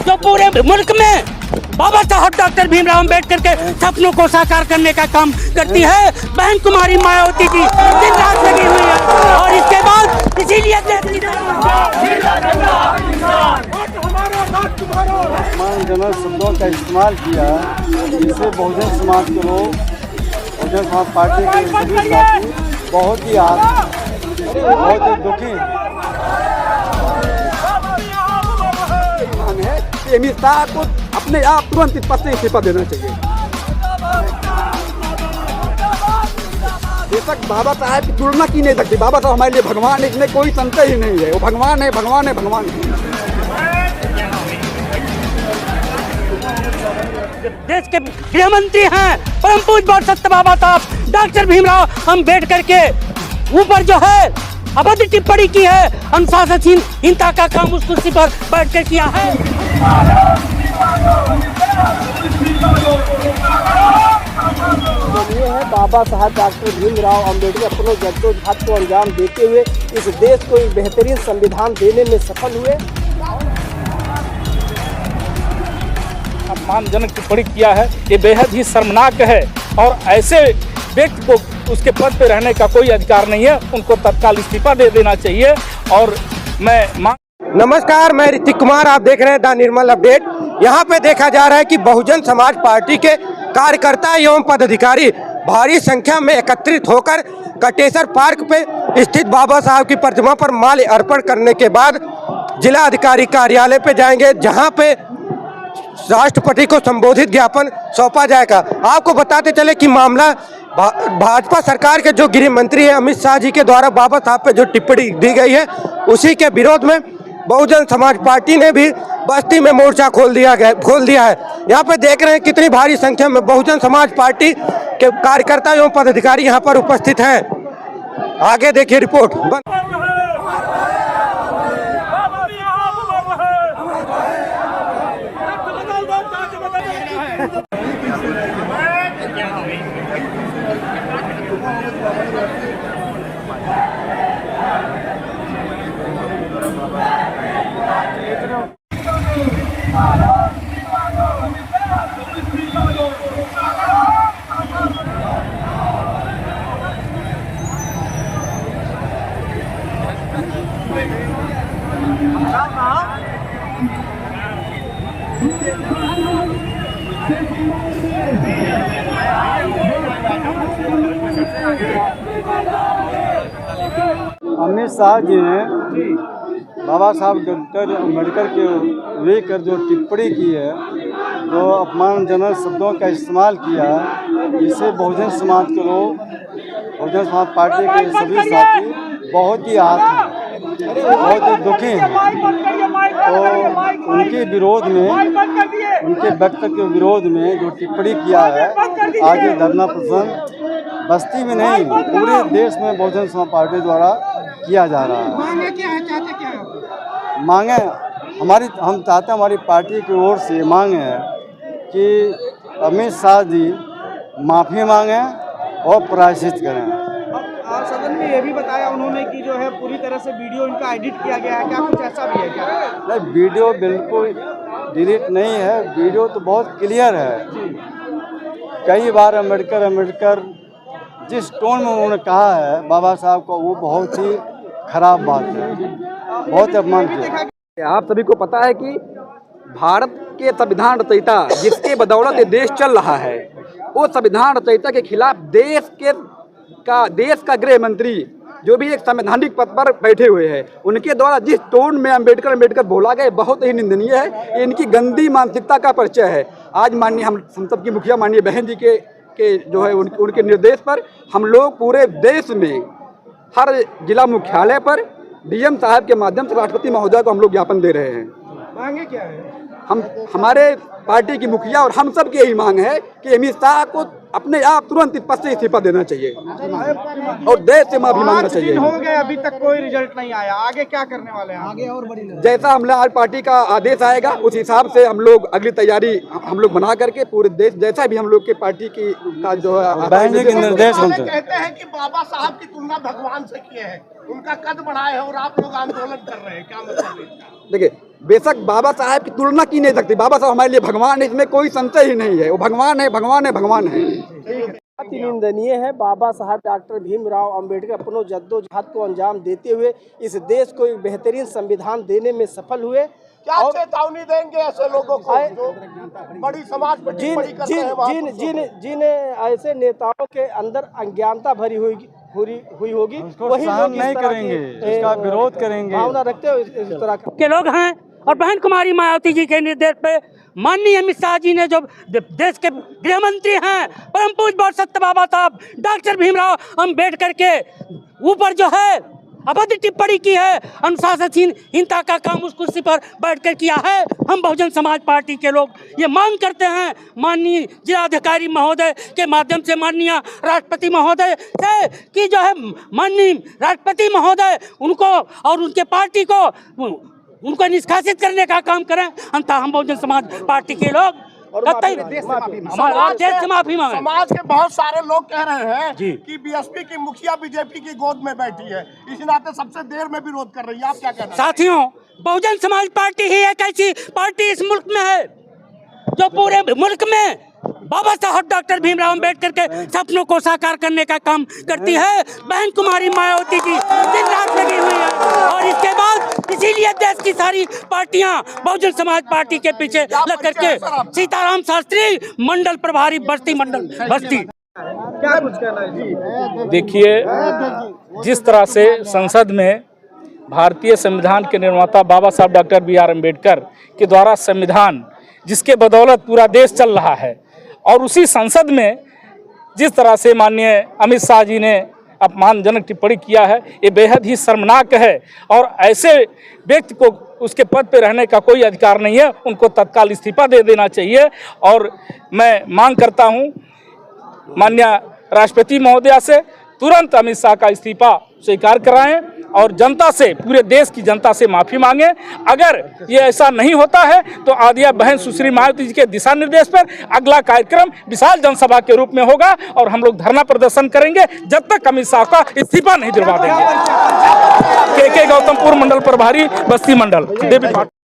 जो पूरे मुल्क में बाबा साहब डॉक्टर भीमराव अम्बेडकर के सपनों को साकार करने का काम करती है बहन कुमारी मायावती जी दिन रात लगी हुई है। और इसके बाद इसीलिए अपमानजनक शब्दों का इस्तेमाल किया जिससे बहुजन समाज के लोग बहुजन समाज पार्टी के सभी साथी बहुत ही दुखी है। अमित शाह को अपने आप तुरंत इस पद से इस्तीफा देना चाहिए। बेशक बाबा साहब की तुलना की नहीं सकती। बाबा साहब हमारे लिए भगवान है, इसमें कोई संशय ही नहीं है। वो भगवान है, भगवान है, भगवान है। देश के गृह मंत्री हैं परम पूज्य सत्य बाबा साहब डॉक्टर भीमराव अम्बेडकर के ऊपर जो है अभद्र टिप्पणी की है, अनुशासनहीनता का काम उस कुर्सी पर बैठकर किया है। ये है बाबा साहब डॉक्टर भीमराव अम्बेडकर अपने जद्दोजहद को अंजाम देते हुए इस देश को एक बेहतरीन संविधान देने में सफल हुए। अपमानजनक टिप्पणी किया है, ये बेहद ही शर्मनाक है और ऐसे व्यक्ति को उसके पद पे रहने का कोई अधिकार नहीं है। उनको तत्काल इस्तीफा दे देना चाहिए। और मैं नमस्कार, मैं ऋतिक कुमार, आप देख रहे हैं द निर्मल अपडेट। यहाँ पे देखा जा रहा है कि बहुजन समाज पार्टी के कार्यकर्ता एवं पदाधिकारी भारी संख्या में एकत्रित होकर कटेसर पार्क पे स्थित बाबा साहब की प्रतिमा पर माल्य अर्पण करने के बाद जिला अधिकारी कार्यालय पे जाएंगे, जहाँ पे राष्ट्रपति को संबोधित ज्ञापन सौंपा जाएगा। आपको बताते चले कि मामला भाजपा सरकार के जो गृह मंत्री है अमित शाह जी के द्वारा बाबा साहब पे जो टिप्पणी दी गई है उसी के विरोध में बहुजन समाज पार्टी ने भी बस्ती में मोर्चा खोल दिया है। यहाँ पे देख रहे हैं कितनी भारी संख्या में बहुजन समाज पार्टी के कार्यकर्ता एवं पदाधिकारी यहाँ पर उपस्थित हैं। आगे देखिए रिपोर्ट। अमित शाह जी ने बाबा साहब डॉक्टर अम्बेडकर के लेकर जो टिप्पणी की है, जो अपमानजनक शब्दों का इस्तेमाल किया है, इससे बहुजन समाज के लोग बहुजन समाज पार्टी के सभी साथी बहुत ही बहुत ही दुखी हैं। तो उनके विरोध में, उनके वक्तव्य के विरोध में जो टिप्पणी किया है, आज ये धरना प्रदर्शन बस्ती में नहीं पूरे देश में बहुजन समाज पार्टी द्वारा किया जा रहा है। मांगे क्या है, चाहते क्या है? मांगे हम चाहते हैं, हमारी पार्टी की ओर से मांग है कि अमित शाह जी माफ़ी मांगे और प्रायश्चित करें। और सदन में ये भी बताया उन्होंने कि जो है पूरी तरह से वीडियो इनका एडिट किया गया है, क्या कुछ ऐसा भी है क्या? नहीं, वीडियो बिल्कुल डिलीट नहीं है, वीडियो तो बहुत क्लियर है। कई बार अम्बेडकर जिस टोन में उन्होंने कहा है बाबा साहब को, वो बहुत ही खराब बात है, बहुत अपमान किया। आप सभी को पता है कि भारत के संविधान रचयिता जिसके बदौलत ये देश चल रहा है, वो संविधान रचयिता के खिलाफ देश का गृह मंत्री जो भी एक संवैधानिक पद पर बैठे हुए हैं, उनके द्वारा जिस टोन में अम्बेडकर बोला गया बहुत ही निंदनीय है। इनकी गंदी मानसिकता का परिचय है। आज माननीय हम सब की मुखिया माननीय बहन जी के जो है उनके निर्देश पर हम लोग पूरे देश में हर जिला मुख्यालय पर डीएम साहब के माध्यम से राष्ट्रपति महोदय को हम लोग ज्ञापन दे रहे हैं। मांगे क्या है? हमारे पार्टी की मुखिया और हम सब की यही मांग है कि अमित शाह को अपने आप तुरंत इस पद से इस्तीफा देना चाहिए और देश से माफी मांगना चाहिए। हो गए, अभी तक कोई रिजल्ट नहीं आया, आगे क्या करने वाले हैं? आगे और बड़ी जैसा हम लोग पार्टी का आदेश आएगा उस हिसाब से हम लोग अगली तैयारी हम लोग बना करके पूरे देश जैसा भी हम लोग के पार्टी की का जो है बहन के निर्देश कहते हैं कि बाबा साहब की तुलना भगवान से किए हैं, उनका कद बढ़ाए हैं और आप लोग आंदोलन कर रहे हैं, क्या मतलब है? देखिए बेशक बाबा साहब की तुलना की नहीं सकती। बाबा साहब हमारे लिए भगवान है, इसमें कोई संशय ही नहीं है। वो भगवान है, भगवान है, भगवान है। अति निंदनीय है। बाबा साहब डॉक्टर भीमराव अंबेडकर अपनों जद्दोजहद को अंजाम देते हुए इस देश को एक बेहतरीन संविधान देने में सफल हुए। क्या चेतावनी देंगे ऐसे लोगों को जो बड़ी समाज पर टिप्पणी करते हैं वहाँ पर? जिन ऐसे नेताओं के अंदर अज्ञानता भरी हुई होगी वही सहन लोग इस नहीं तरह करेंगे, की, इसका विरोध करेंगे। भावना रखते हुए इस तरह का के लोग हैं। और बहन कुमारी मायावती जी के निर्देश पे माननीय अमित शाह जी ने जो देश के गृह मंत्री हैं परम पूज्य बौद्ध सत्य बाबा साहब डॉक्टर भीमराव अंबेडकर के ऊपर जो है अभद्र टिप्पणी की है, अनुशासनहीनता का काम उस कुर्सी पर बैठकर किया है। हम बहुजन समाज पार्टी के लोग ये मांग करते हैं माननीय जिलाधिकारी महोदय के माध्यम से माननीय राष्ट्रपति महोदय से कि जो है माननीय राष्ट्रपति महोदय उनको और उनके पार्टी को उनको निष्कासित करने का काम करें। अन्यथा हम बहुजन समाज पार्टी के लोग देश से माफी मांगे। समाज के बहुत सारे लोग कह रहे हैं कि बीएसपी की मुखिया बीजेपी की गोद में बैठी है, इस नाते सबसे देर में विरोध कर रही है। आप क्या कहना? साथियों, बहुजन समाज पार्टी ही एक ऐसी पार्टी इस मुल्क में है जो पूरे मुल्क में बाबा साहब डॉक्टर भीमराव अंबेडकर के सपनों को साकार करने का काम करती है। बहन कुमारी मायावती जी दिन रात लगी हुई है और इसके बाद इसीलिए देश की सारी पार्टियां बहुजन समाज पार्टी के पीछे लग करके सीताराम शास्त्री मंडल प्रभारी बस्ती क्या कुछ कहना है जी? देखिए, जिस तरह से संसद में भारतीय संविधान के निर्माता बाबा साहब डॉक्टर B.R. अम्बेडकर के द्वारा संविधान जिसके बदौलत पूरा देश चल रहा है, और उसी संसद में जिस तरह से माननीय अमित शाह जी ने अपमानजनक टिप्पणी किया है, ये बेहद ही शर्मनाक है। और ऐसे व्यक्ति को उसके पद पर रहने का कोई अधिकार नहीं है, उनको तत्काल इस्तीफा दे देना चाहिए। और मैं मांग करता हूं माननीय राष्ट्रपति महोदया से तुरंत अमित शाह का इस्तीफा स्वीकार कराएं और जनता से, पूरे देश की जनता से माफ़ी मांगे। अगर ये ऐसा नहीं होता है तो आदिया बहन सुश्री मायावती जी के दिशा निर्देश पर अगला कार्यक्रम विशाल जनसभा के रूप में होगा और हम लोग धरना प्रदर्शन करेंगे जब तक अमित शाह का इस्तीफा नहीं दिलवा देंगे। के गौतमपुर मंडल प्रभारी बस्ती मंडल।